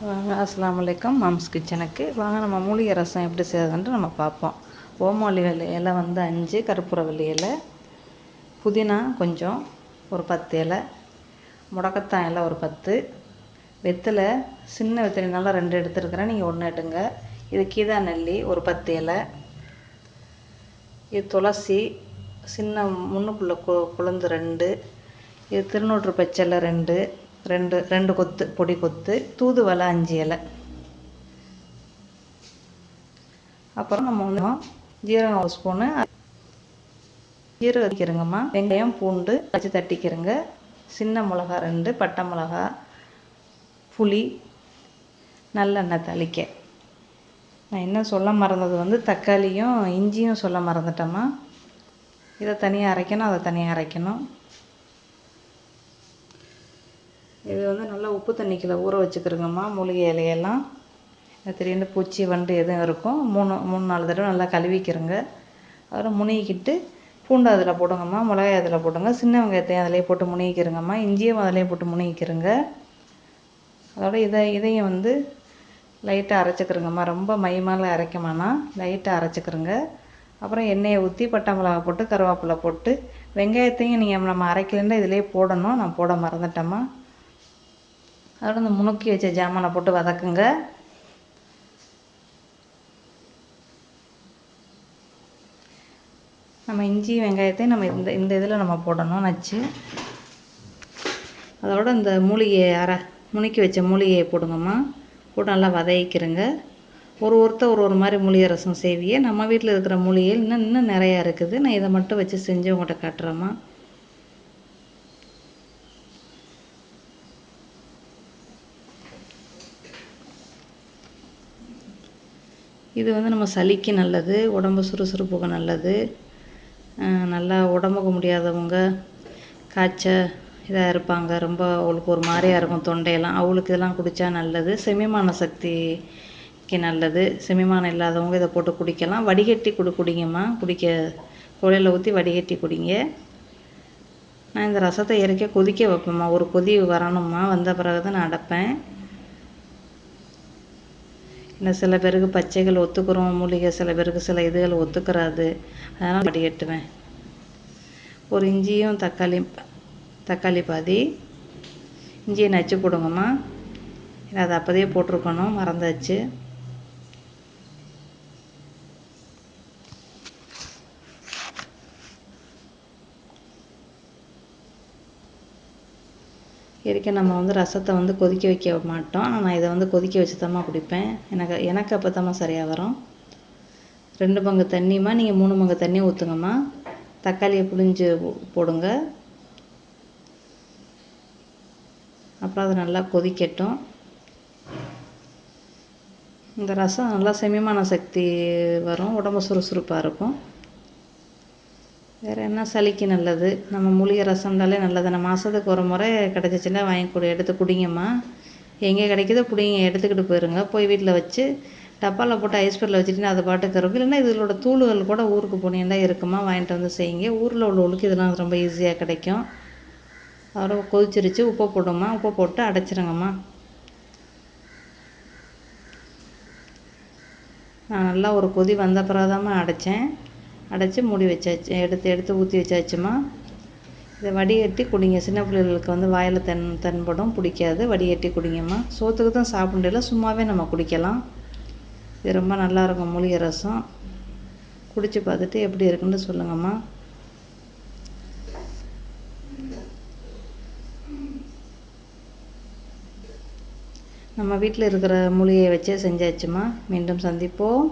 வாங்க, அஸ்ஸலாமு அலைக்கும். மாம்ஸ் கிச்சனுக்கு வாங்க. நம்ம மூலிகை ரசம் எப்படி செய்யறதுன்ட்டு நம்ம பார்ப்போம். ஓமவல்லி இலை வந்து 5, கற்பூரவல்லி இலை, புதினா கொஞ்சம் ஒரு 10 இலை, முடக்கத்தான் இலை ஒரு 10, வெத்தலை சின்ன வெத்தலை நல்லா 2 எடுத்துருக்கிறேன், நீங்கள் 1 எடுங்க. இது கீதா நெல்லி ஒரு 10 இலை, இது துளசி சின்ன முன்னுக்குள்ள குழந்து 2, இது திருநூற்று பச்சை 2 கொத்து பொடி கொத்து, தூதுவளை 5 இலை. அப்புறம் நம்ம வந்து ஜீரகம் 1 ஸ்பூனு, ஜீரகம் வச்சுக்கிறோங்கம்மா. வெங்காயம் பூண்டு வச்சு தட்டிக்கிறோங்க. சின்ன மிளகா 2, பட்டை மிளகா, புளி, நல்லெண்ணெய் தாளிக்க. நான் என்ன சொல்ல மறந்தது வந்து தக்காளியும் இஞ்சியும் சொல்ல மறந்துட்டேம்மா. இதை தனியாக அரைக்கணும், அதை தனியாக அரைக்கணும். இது வந்து நல்லா உப்பு தண்ணிக்குள்ள ஊற வச்சுக்கிறோங்கம்மா. மூலிகை இலையெல்லாம் திடீர்னு பூச்சி வண்டு எதுவும் இருக்கும். 3-4 தடவை நல்லா கழுவிக்கிறோங்க. அப்புறம் முனிக்கிட்டு பூண்டு அதில் போடுங்கம்மா, மிளகாய் அதில் போடுங்க, சின்ன வெங்காயத்தையும் அதிலே போட்டு முனிக்கிறோங்கம்மா, இஞ்சியும் அதிலே போட்டு முனிக்கிறோங்க. அதோட இதையும் வந்து லைட்டாக அரைச்சிக்கிறோங்கம்மா. ரொம்ப மையமாலாம் அரைக்கமானா லைட்டாக அரைச்சிக்கிறோங்க. அப்புறம் எண்ணெயை ஊற்றி பட்டை மிளகா போட்டு கருவேப்பிலை போட்டு வெங்காயத்தையும் நம்ம அரைக்கலைன்னா இதிலே போடணும். நான் போட மறந்துட்டேம்மா. அதோட இந்த முணுக்கி வச்ச ஜாமானை போட்டு வதக்குங்க. நம்ம இஞ்சி வெங்காயத்தையும் நம்ம இந்த இதில் நம்ம போடணும் நச்சு. அதோட இந்த மூலிகையை முணுக்கி வச்ச மூலிகையை போடுங்கம்மா. போட்டு நல்லா வதக்கிக்கிறங்க. ஒருத்தர் ஒரு மாதிரி மூலிகை ரசம் செய்வியே. நம்ம வீட்டில் இருக்கிற மூலிகை இன்னும் நிறையா இருக்குது. நான் இதை மட்டும் வச்சு செஞ்சு உங்கள்கிட்ட காட்டுறேம்மா. இது வந்து நம்ம சளிக்கு நல்லது, உடம்பு சுறுசுறுப்புக்கு நல்லது. நல்லா உடம்புக்கு முடியாதவங்க, காய்ச்சல் இதாக இருப்பாங்க, ரொம்ப அவளுக்கு ஒரு மாதிரியாக இருக்கும் தொண்டையெல்லாம், அவளுக்கு இதெல்லாம் குடித்தா நல்லது. செமிமான சக்திக்கு நல்லது. செமிமானம் இல்லாதவங்க இதை போட்டு குடிக்கலாம். வடிகட்டி குடிங்கம்மா. குழையில் ஊற்றி வடிகட்டி குடிங்க. நான் இந்த ரசத்தை இறக்க கொதிக்க வைப்பேம்மா. ஒரு கொதி வரணும்மா. வந்த பிறகு தான் நான் அடைப்பேன். இன்னும் சில பேருக்கு பச்சைகள் ஒத்துக்கிறோம் மூலிகை, சில பேருக்கு சில இதுகள் ஒத்துக்கிறாது. அதனால் வடிகட்டுவேன். ஒரு இஞ்சியும் தக்காளி பாதி, இஞ்சியை நச்சு போடுங்கம்மா. அதை அப்போதையே போட்டிருக்கணும், மறந்தாச்சு. நம்ம வந்து ரசத்தை வந்து கொதிக்க வைக்க மாட்டோம். நான் இதை வந்து கொதிக்க வச்சு தாம்மா குடிப்பேன். எனக்கு அப்போ தாம்மா சரியாக வரும். 2 பங்கு தண்ணிம்மா. நீங்கள் 3 பங்கு தண்ணி ஊற்றுங்கம்மா. தக்காளியை புளிஞ்சு போடுங்க. அப்புறம் அது நல்லா கொதிக்கட்டும். இந்த ரசம் நல்லா செமிமான சக்தி வரும், உடம்பு சுறுசுறுப்பாக இருக்கும். வேறு என்ன சளிக்கு நல்லது. நம்ம மூலிகை ரசம்னாலே நல்லது. நம்ம மாதத்துக்கு ஒரு முறை கிடச்சிச்சின்னா எடுத்து குடிங்கம்மா. எங்கே கிடைக்குதோ பிடிங்க, எடுத்துக்கிட்டு போயிருங்க. போய் வீட்டில் வச்சு டப்பாவில் போட்டு ஐஸ்பெட்டில் வச்சுட்டிங்கன்னா அது பாட்டுக்கு இருக்கும். இல்லைன்னா இதோட தூள்கள் கூட ஊருக்கு போனீங்கன்னா இருக்குமா, வாங்கிட்டு வந்து செய்யுங்க. ஊரில் உள்ளவங்களுக்கு இதெல்லாம் ரொம்ப ஈஸியாக கிடைக்கும். அதோட கொதிச்சிருச்சு, உப்பு போடுங்கம்மா. உப்பு போட்டு அடைச்சிருங்கம்மா. நான் நல்லா ஒரு கொதி வந்த பிறகுதாம்மா அடைச்சி மூடி வச்சாச்சு. எடுத்து ஊற்றி வச்சாச்சுமா. இதை வடிகட்டி குடிங்க. சின்ன பிள்ளைகளுக்கு வந்து வாயில் தென்படும், பிடிக்காது. வடிகட்டி குடிங்கம்மா. சோத்துக்கு தான் சாப்பிடல, சும்மாவே நம்ம குடிக்கலாம். இது ரொம்ப நல்லாயிருக்கும் மூலிகை ரசம். குடித்து பார்த்துட்டு எப்படி இருக்குன்னு சொல்லுங்கம்மா. நம்ம வீட்டில் இருக்கிற மூலிகையை வச்சே செஞ்சாச்சுமா. மீண்டும் சந்திப்போம்.